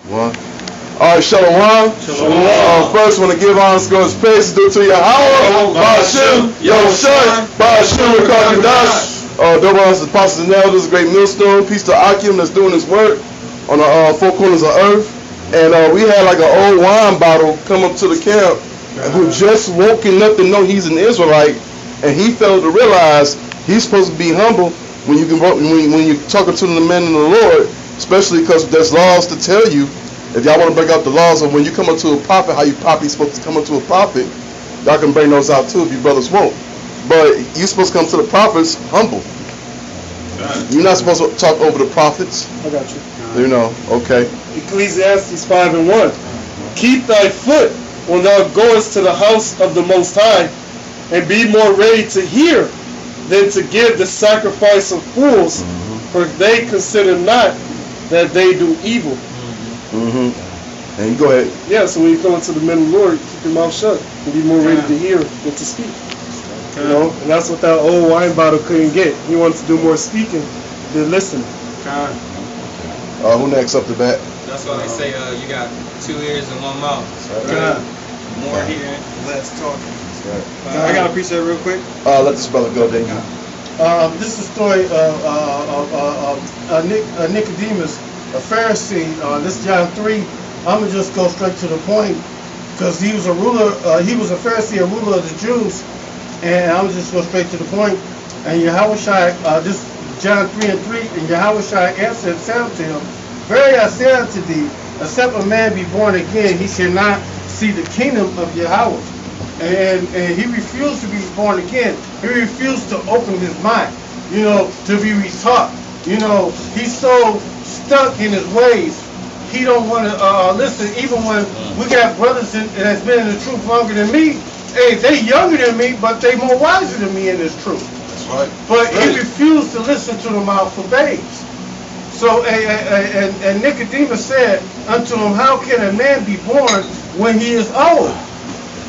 One. All right, Shalom. Shalom. First, want to give honor to God's praise due to Yahweh, Ba'ashim, Yahushua, Ba'ashim, Rekakadash. Double honors to the apostles and elders, great millstone. Peace to Akim that's doing his work on the four corners of earth. And we had like an old wine bottle come up to the camp who just woken up to know he's an Israelite, and he failed to realize he's supposed to be humble when you're talking to the men in the Lord, especially because there's laws to tell you. If y'all want to bring out the laws of when you come up to a prophet, how you probably supposed to come up to a prophet, y'all can bring those out too if you brothers won't. But you're supposed to come to the prophets humble. You're not supposed to talk over the prophets. I got you. You know, okay. Ecclesiastes 5:1. Keep thy foot when thou goest to the house of the Most High, and be more ready to hear than to give the sacrifice of fools, for they consider not that they do evil. And you go ahead. Yeah, so when you come into the men of the Lord, keep your mouth shut and be more ready to hear than to speak. You know, and that's what that old wine bottle couldn't get. He wanted to do more speaking than listening. Who next up the bat? That's why they say you got 2 ears and 1 mouth. Right. More hearing, less talking. Right. I got a preset real quick. Let this brother go, then you. This is a story of Nicodemus, a Pharisee. This is John 3. I'm going to just go straight to the point, because he was a ruler. He was a Pharisee, a ruler of the Jews. And I'm just go straight to the point. And Yahushua, this John 3:3, and Yahushua answered and said unto him, Verily I say unto thee, except a man be born again, he shall not see the kingdom of Yahweh. And he refused to be born again. He refused to open his mind, to be retaught. He's so stuck in his ways. He don't want to listen. Even when we got brothers that's been in the truth longer than me, hey, they younger than me, but they more wiser than me in this truth. That's right. But he refused to listen to the mouth of babes. So, and Nicodemus said unto him, How can a man be born when he is old?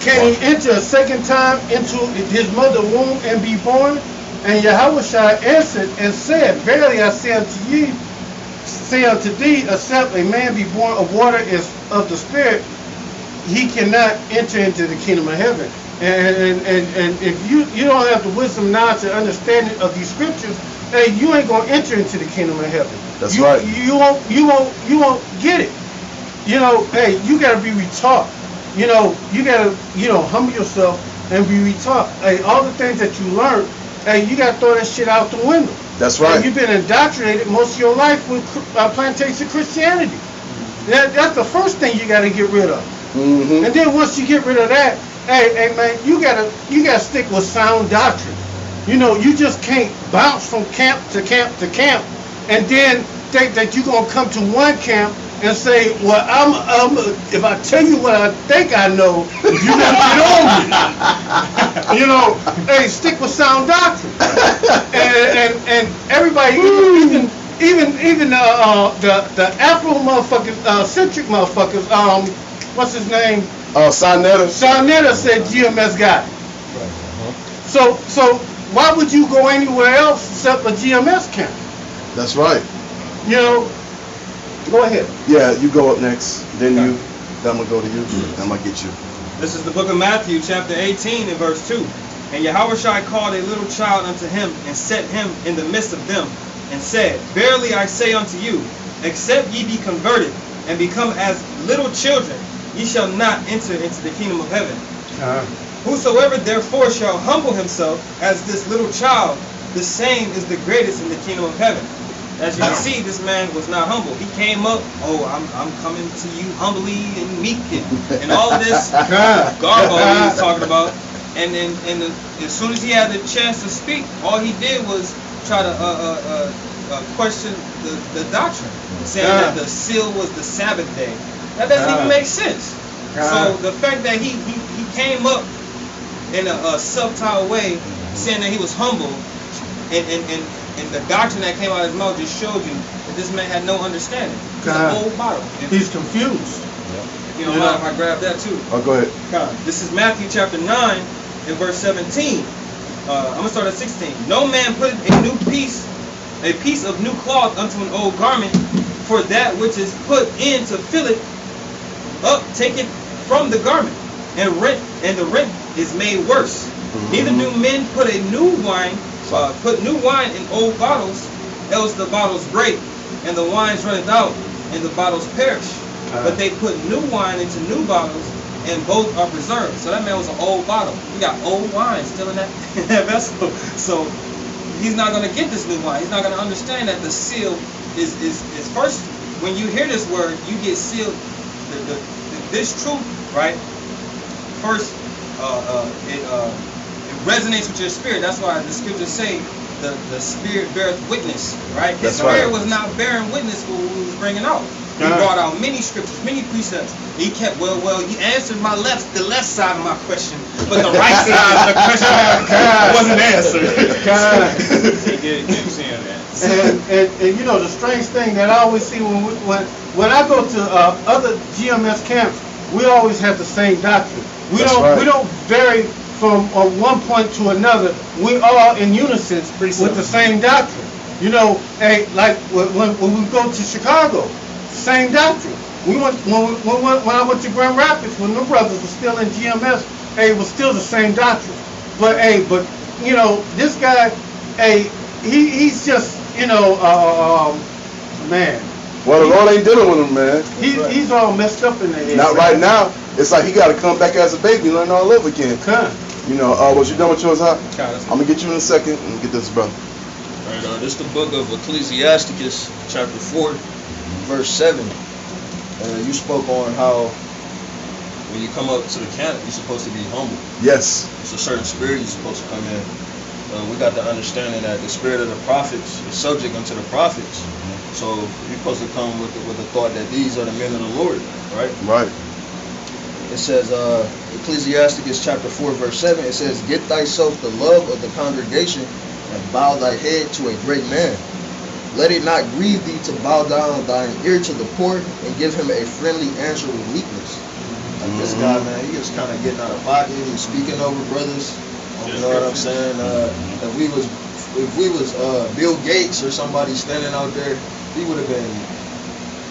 Can he enter a second time into his mother's womb and be born? And Yahushua answered and said, Verily I say unto thee, except a man be born of water and of the Spirit, he cannot enter into the kingdom of heaven. And if you don't have the wisdom, knowledge, and understanding of these scriptures, hey, you ain't gonna enter into the kingdom of heaven. That's right. You won't get it. Hey, you gotta be retaught. You gotta humble yourself and be retaught. Hey, all the things that you learned, hey, you gotta throw that shit out the window. That's right. And you've been indoctrinated most of your life with plantation Christianity. That's the first thing you gotta get rid of. And then once you get rid of that, hey man, you gotta stick with sound doctrine. You just can't bounce from camp to camp to camp, and then think that you're gonna come to one camp and say, well, I'm if I tell you what I think I know, you're gonna get on me. Hey, stick with sound doctrine. And everybody, even the Afro motherfuckers, centric motherfuckers, what's his name? Sonetta. Sonetta said GMS got it. So why would you go anywhere else except a GMS camp? That's right. Go ahead. Yeah, you go up next. Then I'm going to go to you. Then I'm going to get you. This is the book of Matthew, chapter 18, and verse 2. And Yahushua called a little child unto him, and set him in the midst of them, and said, Verily I say unto you, except ye be converted, and become as little children, ye shall not enter into the kingdom of heaven. Whosoever therefore shall humble himself as this little child, the same is the greatest in the kingdom of heaven. As you can see, this man was not humble. He came up, I'm coming to you humbly and meek and all of this garbo he was talking about. And then as soon as he had the chance to speak, all he did was try to question the doctrine, saying that the seal was the Sabbath day. That doesn't even make sense. So the fact that he came up in a subtle way, saying that he was humble, and the doctrine that came out of his mouth just showed you that this man had no understanding. He's an old bottle. He's confused. If you don't mind if I grab that too. Oh, go ahead. This is Matthew chapter 9 and verse 17. I'm going to start at 16. No man put a piece of new cloth unto an old garment, For that which is put in to fill it up, take it from the garment, and the rent is made worse. Neither do men put new wine in old bottles, else the bottles break, and the wines runneth out, and the bottles perish. But they put new wine into new bottles, and both are preserved. So that man was an old bottle. We got old wine still in that vessel. So he's not going to get this new wine. He's not going to understand that the seal is first. When you hear this word, you get sealed. This truth, right? First, it resonates with your spirit. That's why the scriptures say the spirit beareth witness, right? His spirit was not bearing witness for what we was bringing out. He brought out many scriptures, many precepts. He kept, well, you answered the left side of my question, but the right side of the question wasn't answered. He didn't see that. And you know, the strange thing that I always see when I go to other GMS camps, we always have the same doctrine. We don't vary from one point to another. We all in unison with the same doctrine. You know, like when we go to Chicago, same doctrine. When I went to Grand Rapids, when the brothers were still in GMS, it was still the same doctrine. But you know, this guy, he's just, you know, man. Well, the Lord ain't dealing with him, man. He's all messed up in the head. Not right now. It's like he got to come back as a baby and learn all over again. You know, was you done with yours, huh? I'm going to get you in a second and get this, brother. All right, this is the book of Ecclesiasticus, chapter 4, verse 7. You spoke on how when you come up to the camp, you're supposed to be humble. Yes. It's a certain spirit you're supposed to come in. We got the understanding that the spirit of the prophets is subject unto the prophets. So you're supposed to come with the thought that these are the men of the Lord, right? Right. It says, Ecclesiasticus chapter 4, verse 7, it says, get thyself the love of the congregation and bow thy head to a great man. Let it not grieve thee to bow down thine ear to the poor and give him a friendly answer with meekness. Like this guy, man, he was kind of getting out of pocket. He was speaking over brothers. You know what I'm saying? If we was Bill Gates or somebody standing out there, he would have been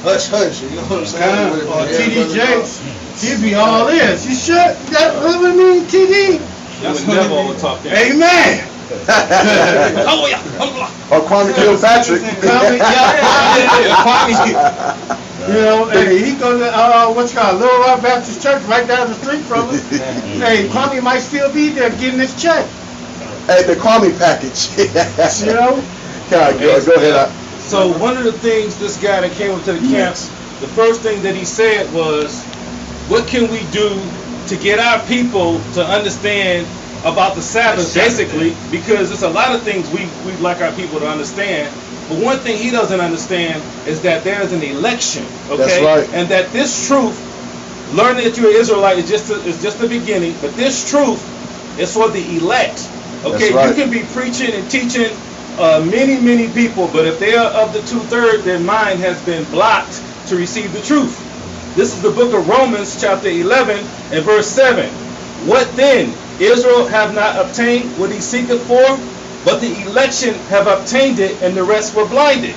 hush hush. You know what I'm saying? Or TD Jakes, he'd be all this. You sure? That's what I mean, TD? That's what never would talk that. Amen. Or Kwame Kilpatrick. You know, he goes to what's called Little Rock Baptist Church right down the street from us. Kwame might still be there getting his check. Hey, the Kwame package. You know? Go ahead. So one of the things this guy that came up to the camp, the first thing that he said was, what can we do to get our people to understand about the Sabbath, basically, because there's a lot of things we'd like our people to understand. But one thing he doesn't understand is that there's an election, okay? That's right. And that this truth, learning that you're an Israelite is just the beginning, but this truth is for the elect, okay? Right. You can be preaching and teaching many people, but if they are of the 2/3, their mind has been blocked to receive the truth. This is the book of Romans, chapter 11, and verse 7. What then? Israel have not obtained what he seeketh for, but the election have obtained it, and the rest were blinded.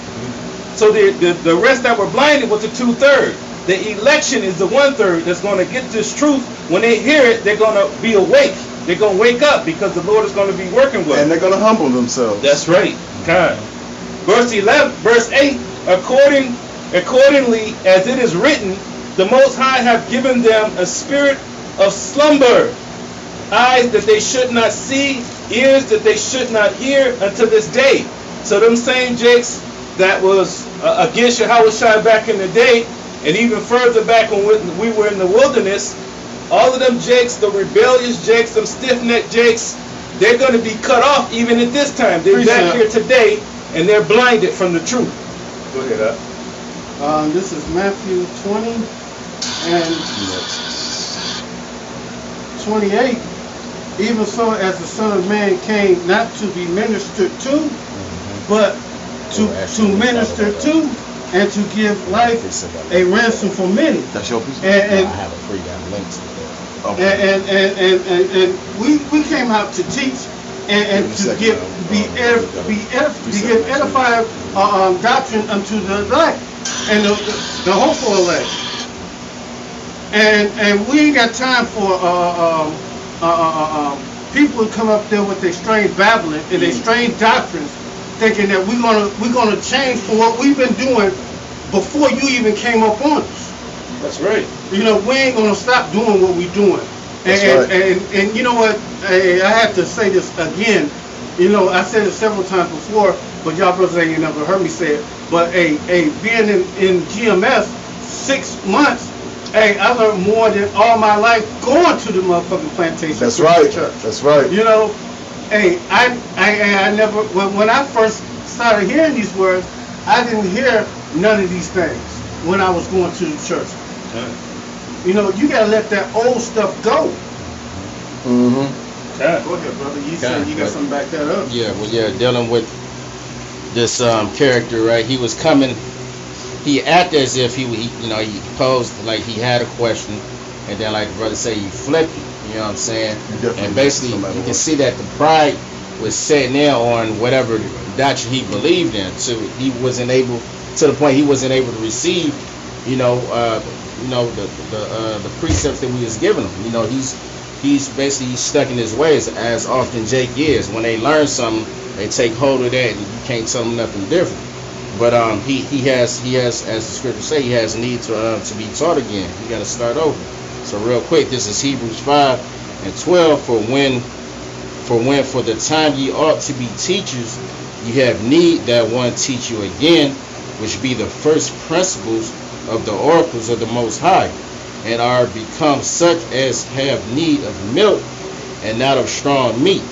So the rest that were blinded was the 2/3. The election is the 1/3 that's going to get this truth. When they hear it, they're going to be awake. They're going to wake up because the Lord is going to be working with them. And they're going to humble themselves. That's right. God. Verse 8, accordingly as it is written, the Most High have given them a spirit of slumber, eyes that they should not see, ears that they should not hear unto this day. So them same jakes that was against Yahushua back in the day, and even further back when we were in the wilderness, all of them jakes, the rebellious jakes, them stiff-necked jakes, they're going to be cut off even at this time. They're back here today, and they're blinded from the truth. Go ahead, This is Matthew 20 and 28. Even so as the Son of Man came not to be ministered to, but to minister to, and to give life a ransom for many. That's your piece? And I have a free links to that. Okay. and we came out to teach and to give edify doctrine unto the elect. and the hopeful elect. And we ain't got time for people to come up there with their strange babbling and their strange doctrines, thinking that we're gonna change from what we've been doing before you even came up on us. That's right. You know, we ain't gonna stop doing what we're doing. That's And, right. and you know what? I have to say this again. You know, I said it several times before, but y'all brothers ain't never heard me say it. But being in GMS 6 months, I learned more than all my life going to the motherfucking plantation. That's right. Church. That's right. You know, I never, when I first started hearing these words, I didn't hear none of these things when I was going to the church. You know, you gotta let that old stuff go. Mm-hmm. Go ahead, brother. You said you got something back that up. Yeah, well, yeah, dealing with this character, right? He was coming. He acted as if he posed like he had a question, and then, like the brother say, he flipped it. You know what I'm saying? And basically, you can see that the pride was setting in on whatever doctrine he believed in. So he wasn't able, to the point he wasn't able to receive, the precepts that we was giving him. You know, he's basically stuck in his ways, as often Jake is. When they learn something, they take hold of that, and you can't tell them nothing different. But he has, as the scriptures say, he has need to be taught again. He got to start over. So real quick, this is Hebrews 5:12. For the time ye ought to be teachers, you have need that one teach you again, which be the first principles of the oracles of the Most High, and are become such as have need of milk and not of strong meat.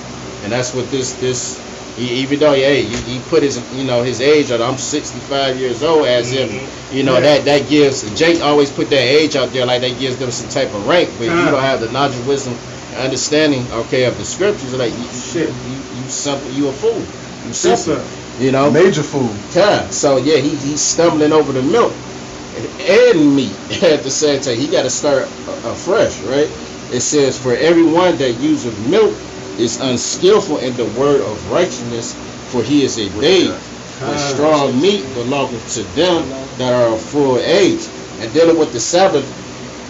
And that's what this even though he put his his age on, I'm 65 years old, as if that gives, Jake always put that age out there like that gives them some type of rank, but if you don't have the knowledge, wisdom, and understanding of the scriptures, like you a fool, you simple, major fool. So yeah, he's stumbling over the milk and meat at the same time. He got to start afresh, right? It says, for everyone that useth milk is unskillful in the word of righteousness, for he is a babe. But strong meat belongeth to them that are of full age. And dealing with the Sabbath,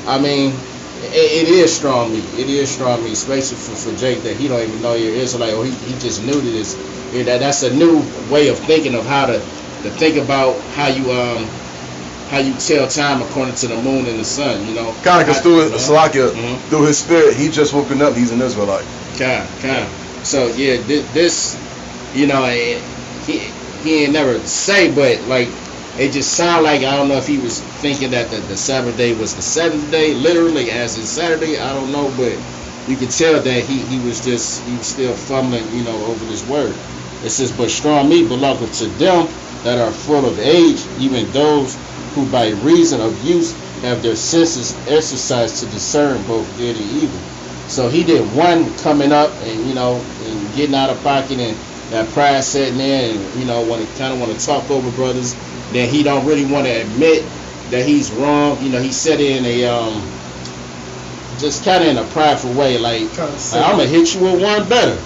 I mean, it is strong meat. It is strong meat, especially for Jake, that he don't even know you're Israelite, or he just new to this. That's a new way of thinking of how to think about how you tell time according to the moon and the sun. Kind of, because through his spirit, he just woken up. He's an Israelite. Kind. So yeah, this, he ain't never say, but like it just sound like, I don't know if he was thinking that the Sabbath day was the seventh day, literally as in Saturday. I don't know, but you can tell that he was still fumbling, over this word. It says, but strong meat belongeth to them that are full of age, even those who by reason of use have their senses exercised to discern both good and evil. So he did one coming up and and getting out of pocket, and that pride setting in, and want to talk over brothers. Then he don't really want to admit that he's wrong. He said it in a just kind of in a prideful way, like I'm gonna hit you with one better.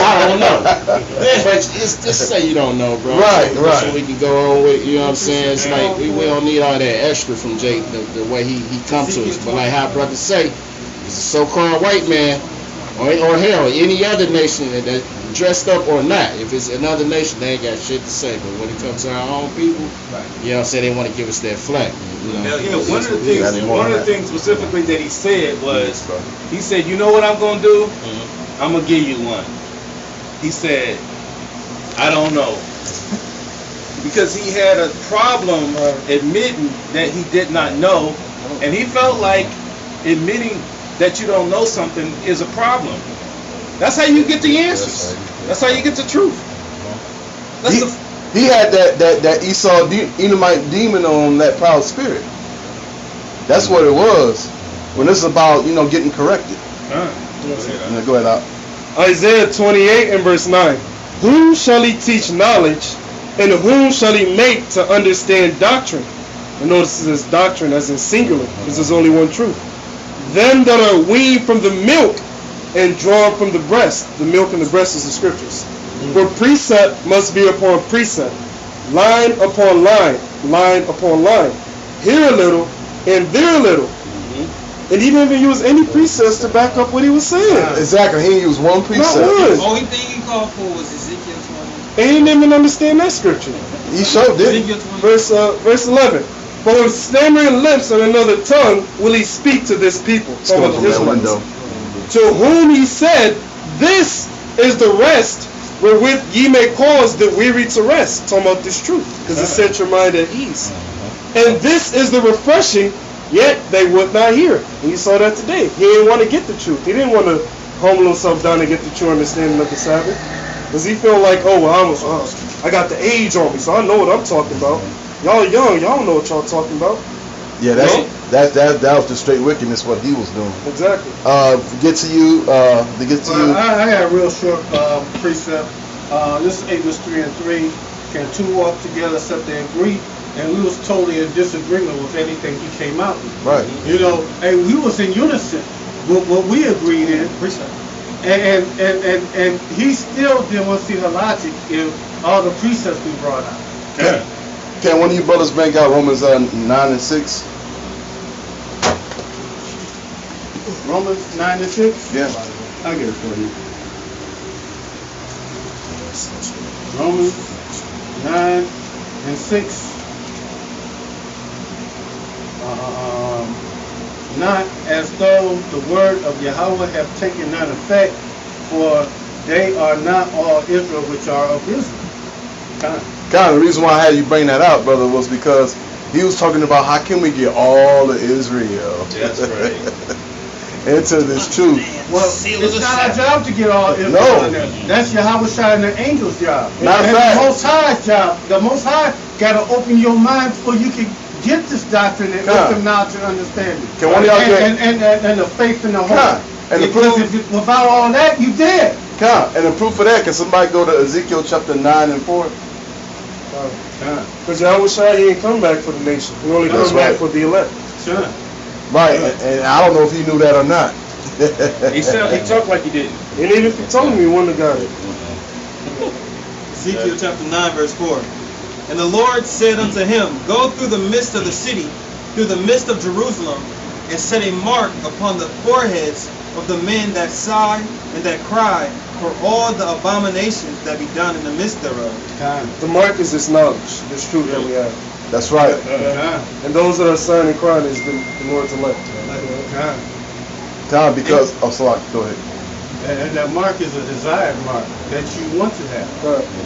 I don't know, but it's just say you don't know, bro. Right. So we can go on with, what I'm saying. It's like we don't need all that extra from Jake, the way he comes to us. But like how brothers say, he's a so-called white man, or hell, any other nation that dressed up or not. If it's another nation, they ain't got shit to say. But when it comes to our own people, they want to give us that flack. One of the things specifically that he said was, he said, you know what I'm gonna do? I'm gonna give you one. He said, I don't know, because he had a problem admitting that he did not know, and he felt like admitting that you don't know something is a problem. That's how you get the answers. That's how you get the truth. He had that Esau Edomite demon on that proud spirit. That's what it was. When it's about getting corrected. Go ahead out. Isaiah 28 and verse 9. Whom shall he teach knowledge, and whom shall he make to understand doctrine? And notice it says doctrine as in singular, because there's only one truth. Them that are weaned from the milk and drawn from the breast. The milk and the breast is the scriptures. For precept must be upon precept, line upon line, line upon line. Here a little, and there a little. And he didn't even use any precepts to back up what he was saying. Exactly. He used one precept. Not one. The only thing he called for was Ezekiel 20. And he didn't even understand that scripture. He showed it. Ezekiel 20. Verse 11. For with stammering lips and another tongue will he speak to this people. Let's go from that window. To whom he said, this is the rest wherewith ye may cause the weary to rest. Talking about this truth. Because it set your mind at ease. And this is the refreshing, yet they would not hear. And you saw that today. He didn't want to get the truth. He didn't want to humble himself down and get the true understanding of the Sabbath. Because he felt like, oh, well, I got the age on me, so I know what I'm talking about. Y'all young, y'all don't know what y'all talking about. Yeah, that was the straight wickedness what he was doing. Exactly. To get to you. I got a real short precept. This is Amos 3 and 3. Can two walk together except they agree? And we was totally in disagreement with anything he came out with. Right. You know, and we was in unison with what we agreed in. And he still didn't want to see the logic in all the precepts we brought out. Can one of you brothers bring out Romans 9 and 6? Romans 9 and 6? Yeah. I'll get it for you. Romans 9 and 6. Not as though the word of Yahweh have taken none effect, for they are not all Israel which are of Israel. The reason why I had you bring that out, brother, was because he was talking about how can we get all of Israel into this truth. Well, it's not our job to get all Israel in there. That's Yahweh Shai and the angel's job. And the Most High's job. The Most High got to open your mind before you can get this doctrine and wisdom, knowledge, and understanding. Can one of y'all get and the faith in the heart? And the because proof, without all that, you dead. And the proof of that, can somebody go to Ezekiel chapter 9 and 4? Because Yahweh Shai, he didn't come back for the nation. He only comes back for the elect. Right, and I don't know if he knew that or not. He talked like he didn't. And even if he told me, he wouldn't have got it. Ezekiel chapter 9 verse 4. And the Lord said unto him, go through the midst of the city, through the midst of Jerusalem, and set a mark upon the foreheads of the men that sigh and that cry for all the abominations that be done in the midst thereof. The mark is this knowledge, this truth that we have. That's right. And those that are sighing and crying is the Lord's elect. Because Salak, go ahead. And that mark is a desired mark that you want to have.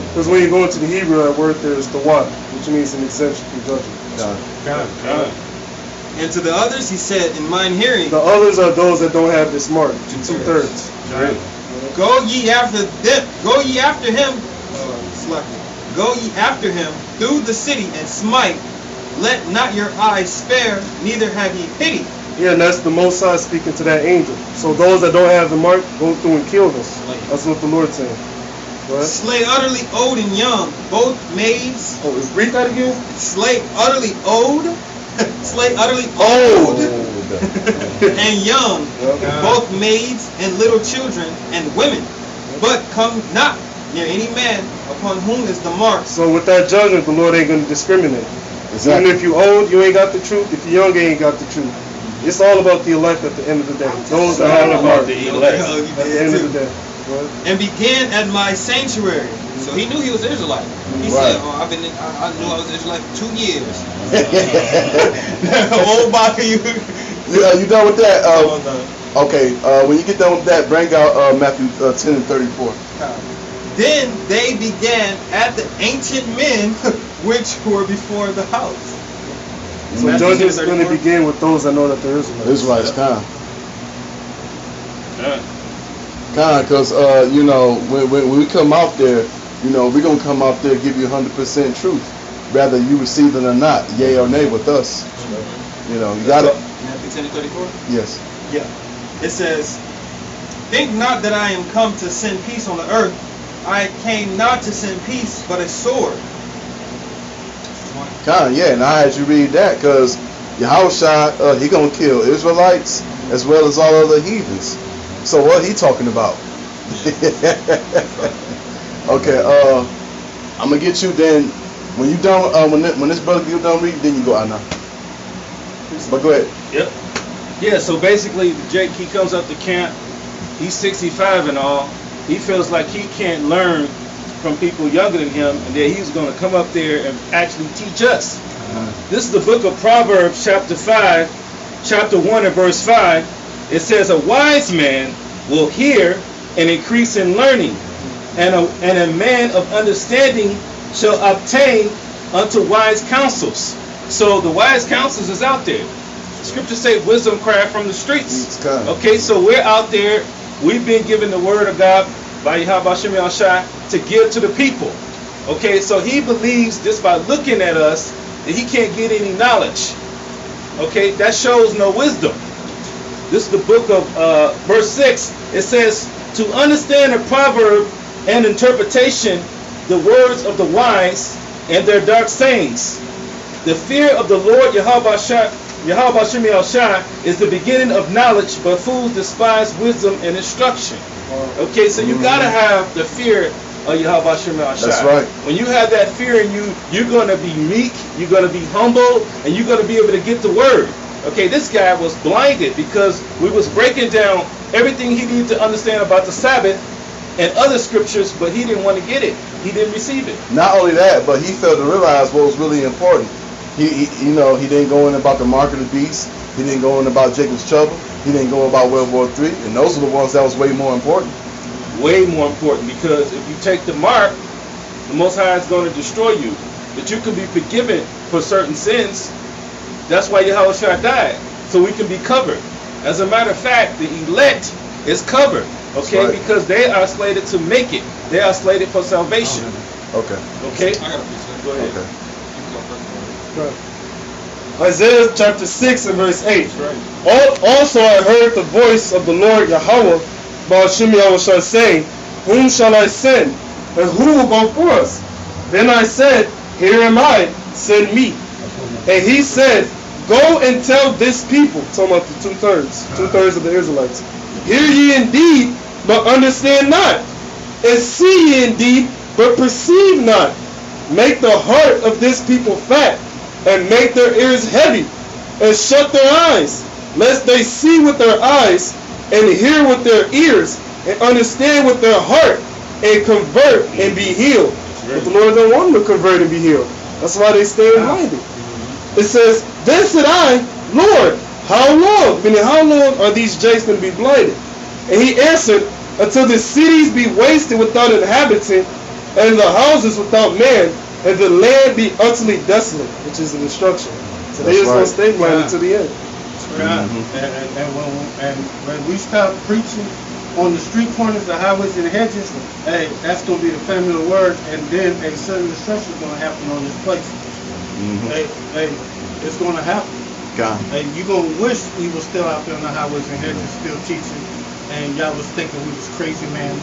Because when you go into the Hebrew, that word there is the what, which means an exemption from judgment. And to the others he said, in mine hearing, the others are those that don't have this mark, 2/3. Go ye after them, go ye after him, go ye after him through the city and smite. Let not your eyes spare, neither have ye pity. Yeah, and that's the Most High speaking to that angel. So those that don't have the mark, go through and kill them. That's what the Lord's saying. Right? Slay utterly old and young, both maids. Oh, read that again. Slay utterly old. Slay utterly old and young, both maids and little children and women, but come not near any man upon whom is the mark. So with that judgment, the Lord ain't going to discriminate. Even if you old, you ain't got the truth. If you young, you ain't got the truth. It's all about the elect at the end of the day. Those that have the mark at the end of the day. Right? And began at my sanctuary. So he knew he was Israelite. He said, I knew I was Israelite for 2 years. Old body, you done with that? Okay, when you get done with that, bring out Matthew 10 and 34. Then they began at the ancient men which were before the house. So judgment is going to begin with those that know that there is a Israelites, because when we come out there, we're gonna come out there and give you 100% truth, whether you receive it or not, yea or nay with us. You got it. Matthew 10 and 34. Yes. Yeah. It says, think not that I am come to send peace on the earth. I came not to send peace, but a sword. And I had you read that because Yahushua, he gonna kill Israelites as well as all other heathens. So what he talking about? Okay, I'm gonna get you then When you done, when this brother get done reading, then you go out now. But go ahead. Yep. Yeah, so basically, Jake, he comes up to camp. He's 65 and all. He feels like he can't learn from people younger than him, and that he's going to come up there and actually teach us. This is the book of Proverbs, chapter 5, chapter 1 and verse 5. It says, a wise man will hear and increase in learning, and a man of understanding shall obtain unto wise counsels. So the wise counsels is out there. Scriptures say wisdom cried from the streets. Okay, so we're out there. We've been given the word of God by Yahweh Shem Yahushua to give to the people. Okay, so he believes just by looking at us that he can't get any knowledge. Okay, that shows no wisdom. This is the book of verse 6. It says, to understand a proverb and interpretation, the words of the wise and their dark sayings. The fear of the Lord Yahweh Shem Yahushua is the beginning of knowledge, but fools despise wisdom and instruction. Okay, so you gotta have the fear of Yahweh Shem Yahushua. That's right. When you have that fear in you, you're gonna be meek, you're gonna be humble, and you're gonna be able to get the word. Okay, this guy was blinded because we was breaking down everything he needed to understand about the Sabbath and other scriptures, but he didn't want to get it. He didn't receive it. Not only that, but he failed to realize what was really important. He didn't go in about the mark of the beast. He didn't go in about Jacob's trouble. He didn't go about World War III. And those are the ones that was way more important. Way more important, because if you take the mark, the Most High is going to destroy you. But you can be forgiven for certain sins. That's why Yahushua died, so we can be covered. As a matter of fact, the elect is covered, okay, right, because they are slated to make it. They are slated for salvation. Okay. Okay? I got a piece. Go ahead. Okay. You go first. Isaiah chapter 6 and verse 8. Right. Also I heard the voice of the Lord Yahweh, Baal Shem Yahushua, saying, whom shall I send, and who will go for us? Then I said, here am I, send me. And he said, go and tell this people, talking about the two-thirds of the Israelites, hear ye indeed, but understand not, and see ye indeed, but perceive not. Make the heart of this people fat, and make their ears heavy, and shut their eyes, lest they see with their eyes, and hear with their ears, and understand with their heart, and convert and be healed. But the Lord don't want them to convert and be healed. That's why they stay blinded. It says, then said I, Lord, how long? Meaning, how long are these jakes going to be blinded? And he answered, until the cities be wasted without inhabitant, and the houses without man, and the land be utterly desolate, which is an instruction. So they just going to stay blinded to the end. God. And when we stop preaching on the street corners, the highways, and the hedges, hey, that's going to be the family of the word, and then a certain destruction is going to happen on this place. Hey, it's going to happen. God. Hey, you're going to wish we were still out there on the highways and hedges, still teaching, and y'all was thinking we was crazy men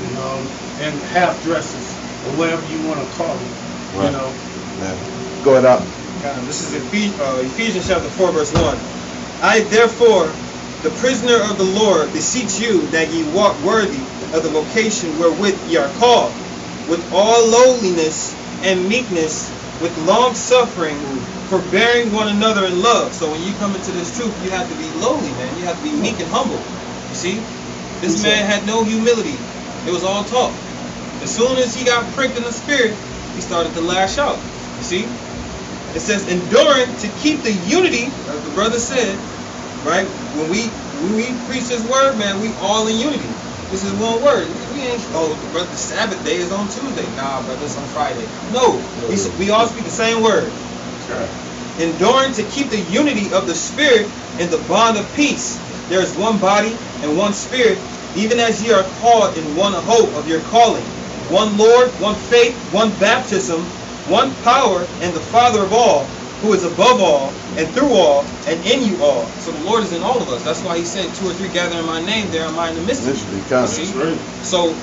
and half dresses, or whatever you want to call it. Right. You know. Yeah. Go ahead out. This is Ephesians chapter 4, verse 1. I therefore, the prisoner of the Lord, beseech you that ye walk worthy of the vocation wherewith ye are called, with all lowliness and meekness, with long suffering, forbearing one another in love. So when you come into this truth, you have to be lowly, man. You have to be meek and humble. You see? This man had no humility. It was all talk. As soon as he got pricked in the spirit, he started to lash out. You see? It says, enduring to keep the unity, as the brother said, right? When we preach this word, man, we all in unity. This is one word. We ain't, brother, the Sabbath day is on Tuesday. Nah, brother, it's on Friday. No, we all speak the same word. Enduring to keep the unity of the Spirit in the bond of peace. There is one body and one Spirit, even as ye are called in one hope of your calling. One Lord, one faith, one baptism, one power, and the Father of all, who is above all, and through all, and in you all. So the Lord is in all of us. That's why he said, 2 or 3 gather in my name, there am I in the midst of you. See? Right. So,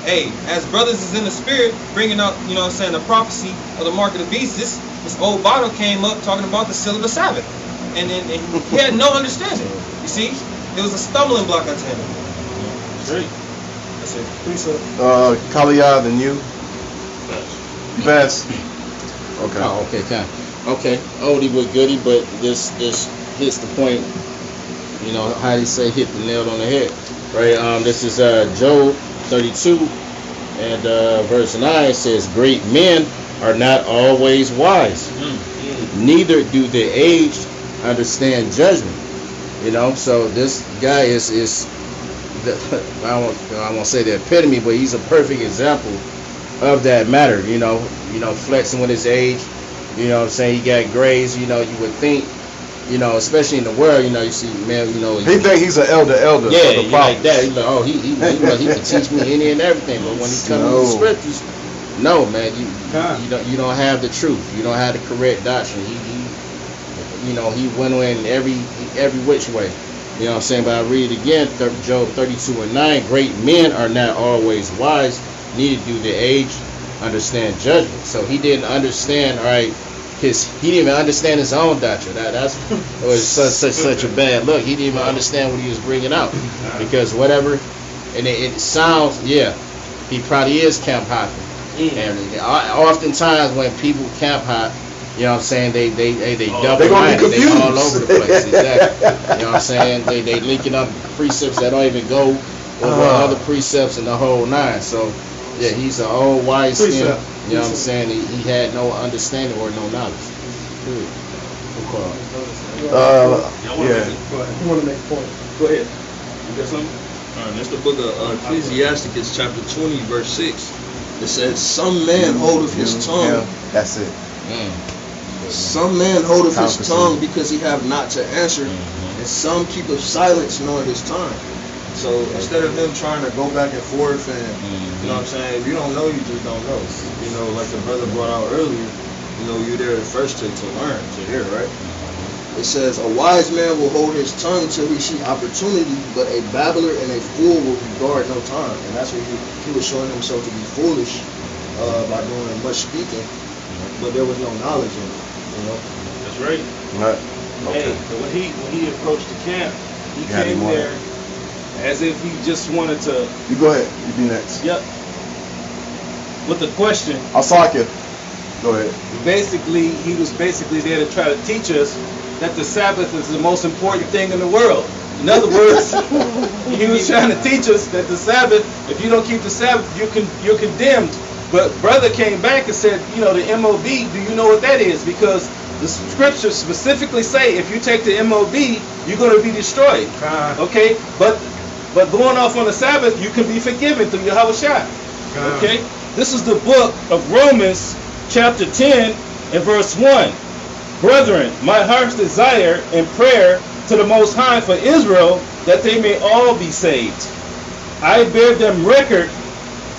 hey, as brothers is in the spirit, bringing up, you know what I'm saying, the prophecy of the mark of the beast, this old bottle came up talking about the seal of the Sabbath. And he had no understanding. You see? It was a stumbling block unto him. Great. That's it. Please, sir. Kaliyah, then you. Best. Okay. Oh, okay, kind. Okay, oldie but goodie, but this hits the point. You know how they say, hit the nail on the head, right? This is Job 32 and verse 9 says, "Great men are not always wise, neither do the aged understand judgment." You know, so this guy is I won't say the epitome, but he's a perfect example of that matter. You know, flexing with his age. You know what I'm saying? He got grades. You know, you would think, you know, especially in the world, you know, you see men, you know, He think he's an elder. yeah, of the you like prophets. that. He's like, oh, he can teach me any and everything. But when he comes to the scriptures, no, man, you don't have the truth. You don't have the correct doctrine. He went in every which way. You know what I'm saying? But I read it again, Job 32 and 9. Great men are not always wise, neither do the aged understand judgment. So he didn't understand, all right, he didn't even understand his own doctrine. That's was such a bad look. He didn't even understand what he was bringing out. Because whatever, and it sounds, yeah, he probably is camp hopping. And oftentimes when people camp hop, you know what I'm saying, they double minded, they all over the place. Exactly. You know what I'm saying? They linking up precepts that don't even go with other precepts and the whole nine. So yeah, he's an old wise skin. You know what I'm saying? He had no understanding or no knowledge. Good. Yeah. You want to make a point? Go ahead. You got something? That's the book of Ecclesiasticus, chapter 20, verse 6. It says, "Some man holdeth his tongue." Yeah, that's it. Some man holdeth his tongue because he have not to answer, and some keepeth silence knowing his time. So instead of them trying to go back and forth and, you know what I'm saying, if you don't know, you just don't know. You know, like the brother brought out earlier, you know, you're there first to learn, to hear, right? It says, "A wise man will hold his tongue till he see opportunity, but a babbler and a fool will regard no time." And that's what he was showing himself to be foolish by doing much speaking, but there was no knowledge in it, you know? That's right. Right. Hey, Okay. when he approached the camp, he Got came him on. there as if he just wanted to. You go ahead. You be next. Yep. With the question, Asaka. Go ahead. he was basically there to try to teach us that the Sabbath is the most important thing in the world. In other words, he was trying to teach us that the Sabbath, if you don't keep the Sabbath, you're condemned. But brother came back and said, you know, the MOB, do you know what that is? Because the scriptures specifically say if you take the MOB, you're going to be destroyed. Okay? But going off on the Sabbath, you can be forgiven through Yahweh Shai. Okay? This is the book of Romans, chapter 10 and verse 1. "Brethren, my heart's desire and prayer to the Most High for Israel, that they may all be saved. I bear them record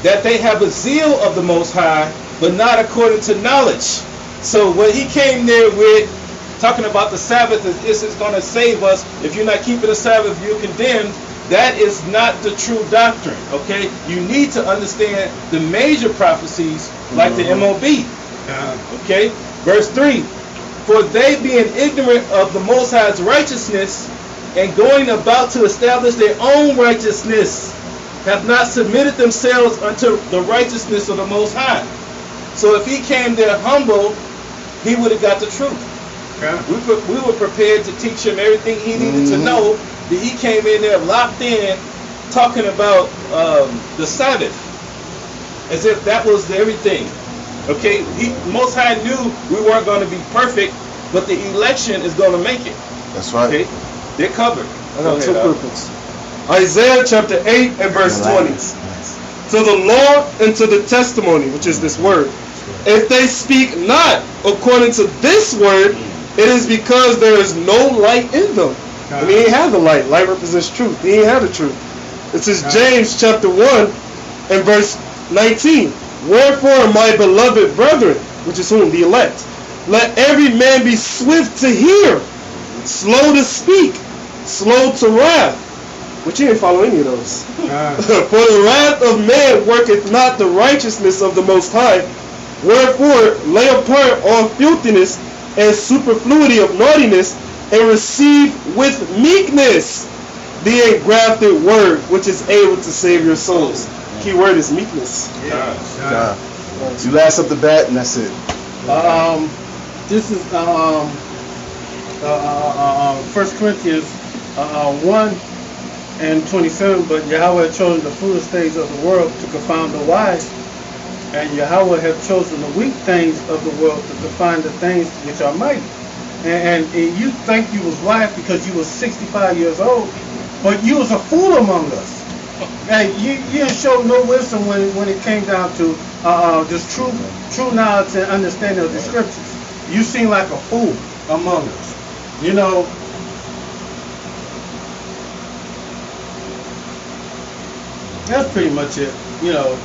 that they have a zeal of the Most High, but not according to knowledge." So what he came there with, talking about the Sabbath is going to save us. If you're not keeping the Sabbath, you're condemned. That is not the true doctrine, okay? You need to understand the major prophecies like the MOB, okay? Verse 3, "For they being ignorant of the Most High's righteousness and going about to establish their own righteousness, have not submitted themselves unto the righteousness of the Most High." So if he came there humble, he would have got the truth. We were prepared to teach him everything he needed to know. But he came in there locked in, talking about the Sabbath, as if that was everything. Okay, Most High knew we weren't going to be perfect, but the election is going to make it. That's right. Okay, they're covered. I got two quick. Isaiah chapter 8 and verse 20. "To the law and to the testimony," which is this word, "if they speak not according to this word, it is because there is no light in them." I mean, he had the light. Light represents truth. He ain't had the truth. It says James chapter 1 and verse 19. "Wherefore, my beloved brethren," which is whom? The elect, "let every man be swift to hear, slow to speak, slow to wrath." Which you didn't follow any of those. "For the wrath of man worketh not the righteousness of the Most High. Wherefore, lay apart all filthiness and superfluity of naughtiness, and receive with meekness the engrafted word, which is able to save your souls." Key word is meekness. You last up the bat, and that's it. This is 1 Corinthians 1:27. But Yahweh had chosen the foolish things of the world to confound the wise, and Yahweh had chosen the weak things of the world to confound the things which are mighty. And you think you was wise because you was 65 years old, but you was a fool among us. Hey, you didn't show no wisdom when it came down to this true knowledge and understanding of the scriptures. You seem like a fool among us. You know, that's pretty much it. You know.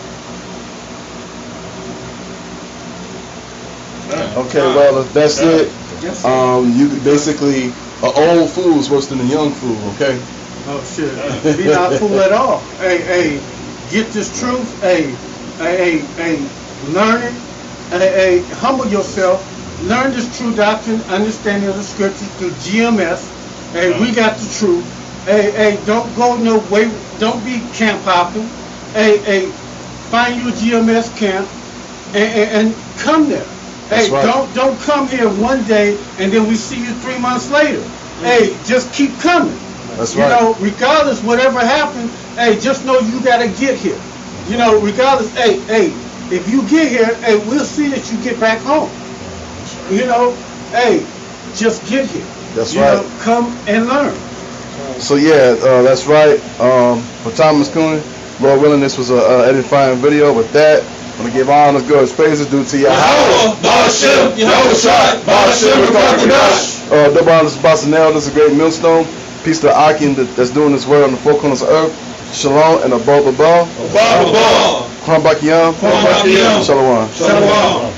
Okay, well, if that's it. Yes, You basically an old fool is worse than a young fool. Okay. oh shit. Be not a fool at all. Hey, get this truth. Hey, learn it. Hey, humble yourself. Learn this true doctrine, understanding of the scriptures through GMS. Hey, we got the truth. Hey, don't go no way. Don't be camp hopping. Hey, find you a GMS camp and come there. That's Hey, right. don't come here one day and then we see you 3 months later. Hey, just keep coming. That's You right. know, regardless whatever happens, hey, just know you gotta get here. You know, regardless, hey, if you get here, hey, we'll see that you get back home. You know, hey, just get here. That's you right. know, come and learn. So yeah, that's right. For Thomas Cooney, Lord willing, this was a edifying video. With that, I'm gonna give honor, good praises due to Yahweh. Ba'ashem, Yahushua, Ba'ashem, Rakakwadash. Double honors to Basanel, this is a great millstone. Peace to Akim that's doing this word on the four corners of earth. Shalom and above. Baba, Kwam Bakiyam. Kwam Bakiyam. Shalom. Shalom.